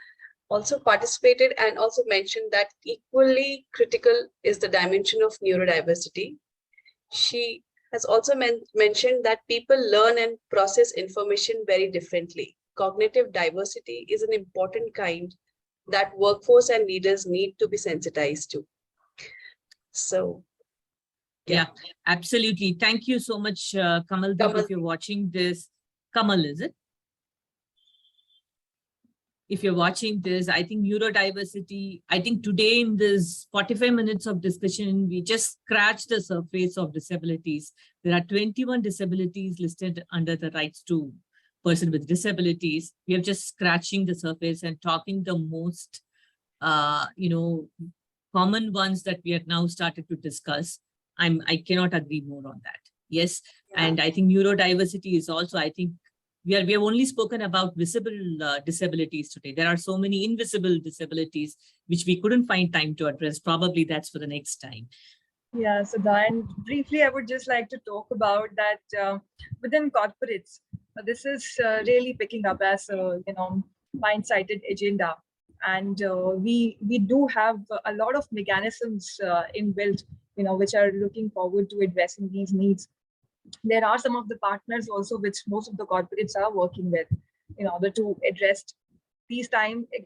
also participated and also mentioned that equally critical is the dimension of neurodiversity. She has also mentioned that people learn and process information very differently. Cognitive diversity is an important kind that workforce and leaders need to be sensitized to. So,
yeah, absolutely. Thank you so much, Kamal. If you're watching this, Kamal, is it? If you're watching this, I think neurodiversity, I think today in this 45 minutes of discussion, we just scratched the surface of disabilities. There are 21 disabilities listed under the rights to person with disabilities. We are just scratching the surface and talking the most, common ones that we have now started to discuss. I cannot agree more on that. Yes. Yeah. And I think neurodiversity is also, I think, we have only spoken about visible disabilities today. There are so many invisible disabilities which we couldn't find time to address. Probably that's for the next time.
Yeah, so and briefly, I would just like to talk about that within corporates. This is really picking up as a mind-sighted agenda, and we do have a lot of mechanisms inbuilt, which are looking forward to addressing these needs. There are some of the partners also which most of the corporates are working with in order to address these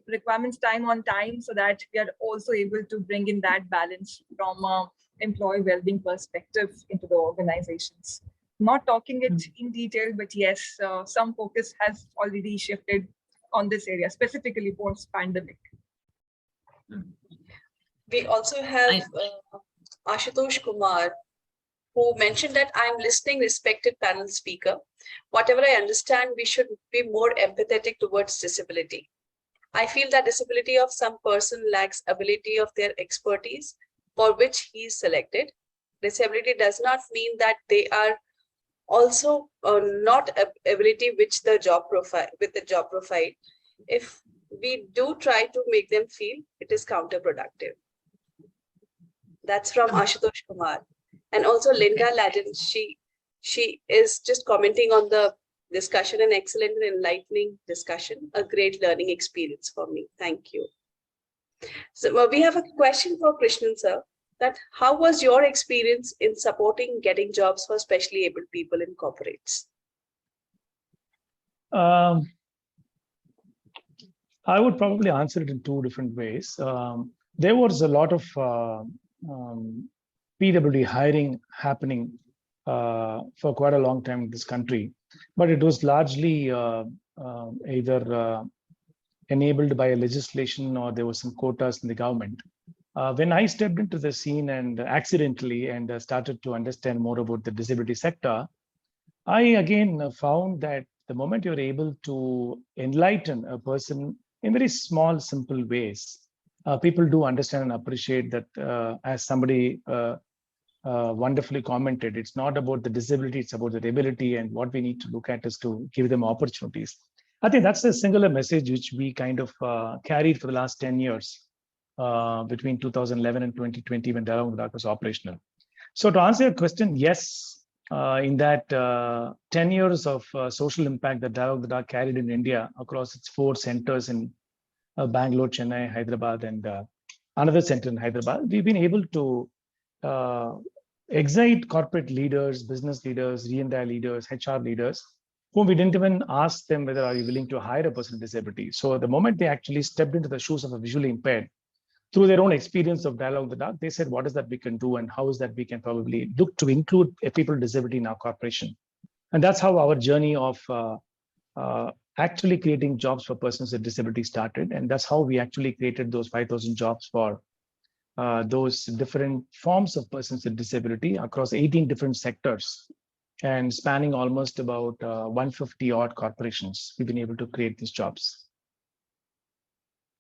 requirements time on time, so that we are also able to bring in that balance from a employee well-being perspective into the organizations. Not talking it in detail, but yes, some focus has already shifted on this area, specifically post-pandemic.
We also have Ashutosh Kumar, who mentioned that I'm listening, respected panel speaker. Whatever I understand, we should be more empathetic towards disability. I feel that disability of some person lacks ability of their expertise for which he is selected. Disability does not mean that they are also not ability which the job profile with the job profile. If we do try to make them feel, it is counterproductive. That's from Ashutosh Kumar. And also Linda Ladin, she is just commenting on the discussion, an excellent and enlightening discussion, a great learning experience for me. Thank you. So we have a question for Krishnan sir, that how was your experience in supporting getting jobs for specially abled people in corporates?
I would probably answer it in two different ways. There was a lot of PWD hiring happening for quite a long time in this country, but it was largely either enabled by a legislation or there was some quotas in the government. When I stepped into the scene and accidentally and started to understand more about the disability sector, I again found that the moment you're able to enlighten a person in very small, simple ways, people do understand and appreciate that, as somebody wonderfully commented, it's not about the disability, it's about the ability, and what we need to look at is to give them opportunities. I think that's a singular message which we kind of carried for the last 10 years, between 2011 and 2020 when Dialogue with the Dark was operational. So to answer your question, yes, in that 10 years of social impact that Dialogue with the Dark carried in India across its 4 centers in Bangalore, Chennai, Hyderabad, and another center in Hyderabad, we've been able to excite corporate leaders, business leaders, R&D leaders, HR leaders, whom we didn't even ask them whether are you willing to hire a person with disability. So the moment they actually stepped into the shoes of a visually impaired, through their own experience of Dialogue with the Dark, they said, what is that we can do and how is that we can probably look to include people with disability in our corporation. And that's how our journey of actually creating jobs for persons with disability started. And that's how we actually created those 5,000 jobs for those different forms of persons with disability across 18 different sectors and spanning almost about 150 odd corporations. We've been able to create these jobs.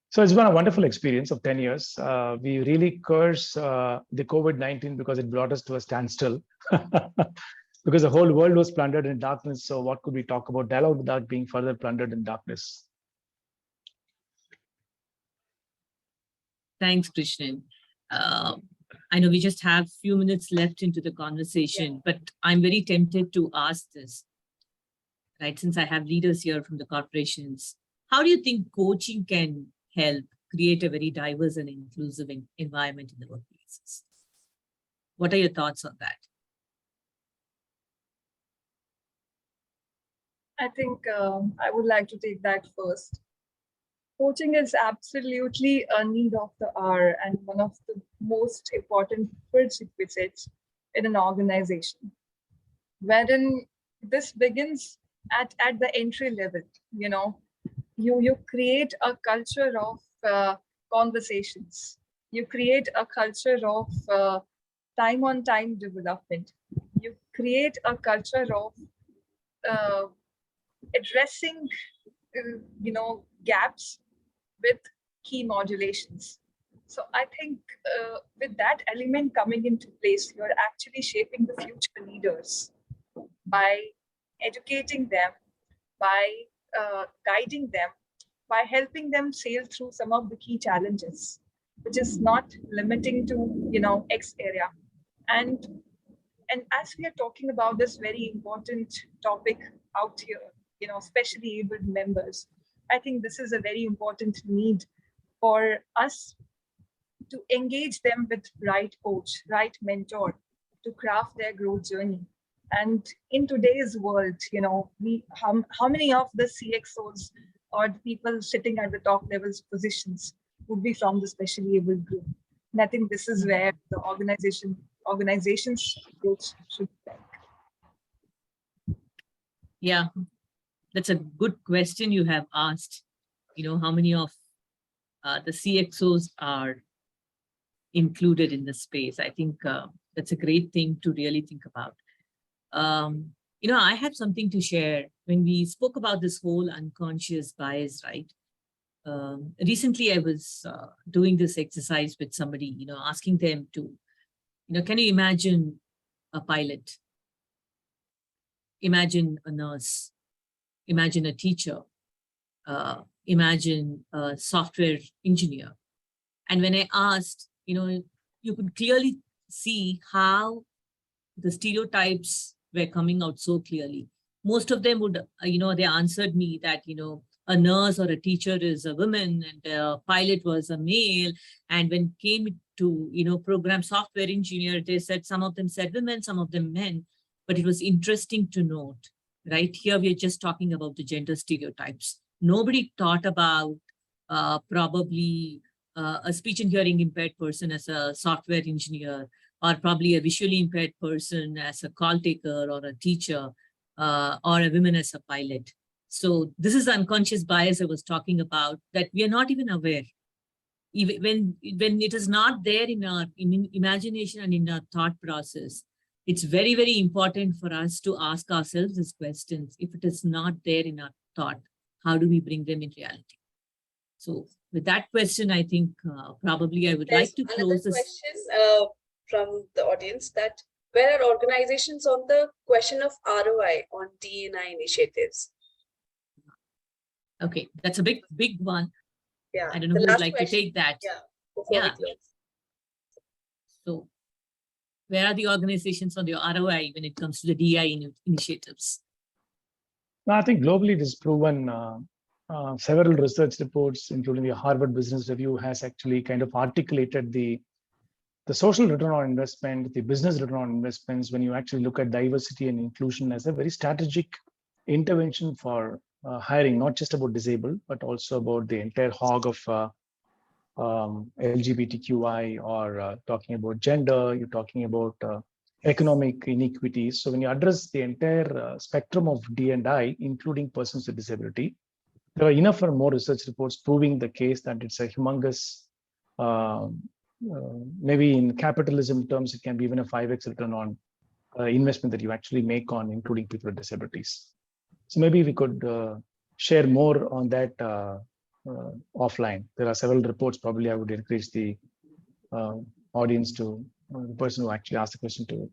So it's been a wonderful experience of 10 years. We really curse the COVID-19 because it brought us to a standstill because the whole world was plundered in darkness. So what could we talk about Dialogue with the Dark being further plundered in darkness?
Thanks, Krishnan. I know we just have a few minutes left into the conversation, but I'm very tempted to ask this, right? Since I have leaders here from the corporations, how do you think coaching can help create a very diverse and inclusive environment in the workplaces? What are your thoughts on that?
I think I would like to take that first. Coaching is absolutely a need of the hour and one of the most important prerequisites in an organization, wherein this begins at the entry level. You know, you create a culture of conversations. You create a culture of time-on-time development. You create a culture of addressing, gaps with key modulations. So I think with that element coming into place, you're actually shaping the future leaders by educating them, by guiding them, by helping them sail through some of the key challenges, which is not limiting to, X area. And as we are talking about this very important topic out here, especially abled members, I think this is a very important need for us to engage them with right coach, right mentor to craft their growth journey. And in today's world, how many of the CXOs or the people sitting at the top levels positions would be from the specially able group? And I think this is where the organizations should think.
Yeah, that's a good question you have asked. How many of the CXOs are included in the space? I think that's a great thing to really think about. I have something to share. When we spoke about this whole unconscious bias, right? Recently, I was doing this exercise with somebody, asking them to, can you imagine a pilot? Imagine a nurse, imagine a teacher, imagine a software engineer. And when I asked, you could clearly see how the stereotypes were coming out so clearly. Most of them would, they answered me that, a nurse or a teacher is a woman and a pilot was a male. And when it came to, program software engineer, they said, some of them said women, some of them men. But it was interesting to note, right? Here we are just talking about the gender stereotypes. Nobody thought about probably a speech and hearing impaired person as a software engineer, or probably a visually impaired person as a call taker or a teacher, or a woman as a pilot. So this is the unconscious bias I was talking about, that we are not even aware. Even when it is not there in our imagination and in our thought process, it's very, very important for us to ask ourselves these questions. If it is not there in our thought, how do we bring them in reality? So with that question, I think probably I would like to close this.
Question from the audience, that where are organizations on the question of ROI on D&I initiatives?
Okay, that's a big one.
Yeah.
I don't know who would like to take that.
Yeah.
Yeah. So where are the organizations on the ROI when it comes to the DI initiatives?
No, I think globally it is proven. Several research reports, including the Harvard Business Review, has actually kind of articulated the social return on investment, the business return on investments, when you actually look at diversity and inclusion as a very strategic intervention for hiring, not just about disabled, but also about the entire hog of LGBTQI, or talking about gender, you're talking about economic inequities. So when you address the entire spectrum of D&I, including persons with disability, there are enough and more research reports proving the case that it's a humongous, maybe in capitalism terms, it can be even a 5x return on investment that you actually make on including people with disabilities. So maybe we could share more on that offline. There are several reports. Probably I would encourage the audience to, the person who actually asked the question, to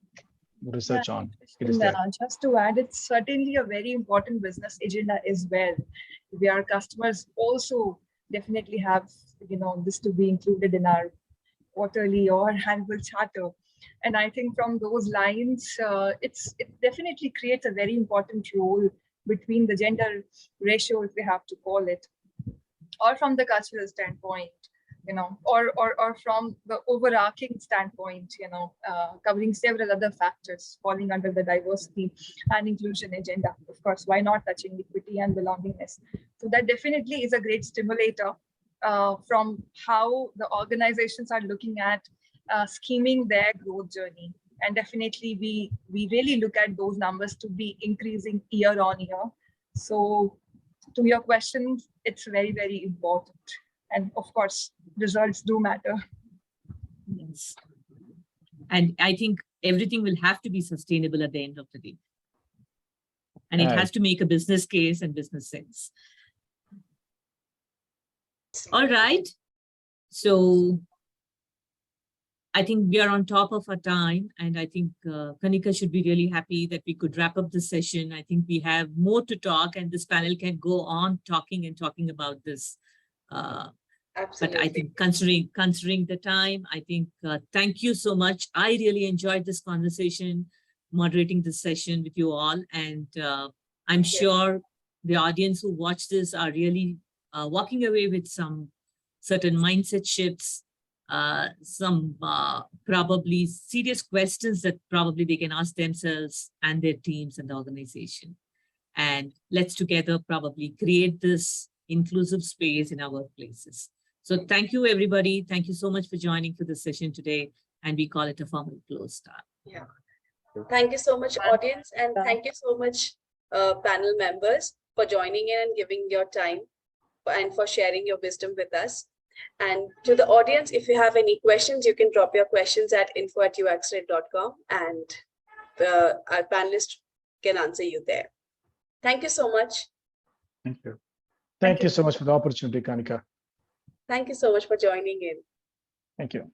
research on. It is there.
Just to add, it's certainly a very important business agenda as well. Our customers also definitely have, this to be included in our quarterly or annual charter. And I think from those lines, it definitely creates a very important role between the gender ratio, if we have to call it, or from the cultural standpoint, or from the overarching standpoint, covering several other factors falling under the diversity and inclusion agenda. Of course, why not touching equity and belongingness? So that definitely is a great stimulator from how the organizations are looking at scheming their growth journey. And definitely we really look at those numbers to be increasing year on year. So to your question, it's very, very important. And of course, results do matter.
Yes. And I think everything will have to be sustainable at the end of the day. And it has to make a business case and business sense. All right. So I think we are on top of our time, and I think Kanika should be really happy that we could wrap up the session. I think we have more to talk, and this panel can go on talking about this. Absolutely. But I think considering the time, I think thank you so much. I really enjoyed this conversation, moderating this session with you all, and I'm sure the audience who watch this are really walking away with some certain mindset shifts, some probably serious questions that probably they can ask themselves and their teams and the organization. And let's together probably create this inclusive space in our workplaces. So thank you, everybody. Thank you so much for joining for this session today. And we call it a formal close start.
Yeah. Thank you so much, audience. And thank you so much, panel members, for joining in and giving your time and for sharing your wisdom with us. And to the audience, if you have any questions, you can drop your questions at info@uexcelerate.com and our panelists can answer you there. Thank you so much.
Thank you.
Thank you so much for the opportunity, Kanika.
Thank you so much for joining in.
Thank you.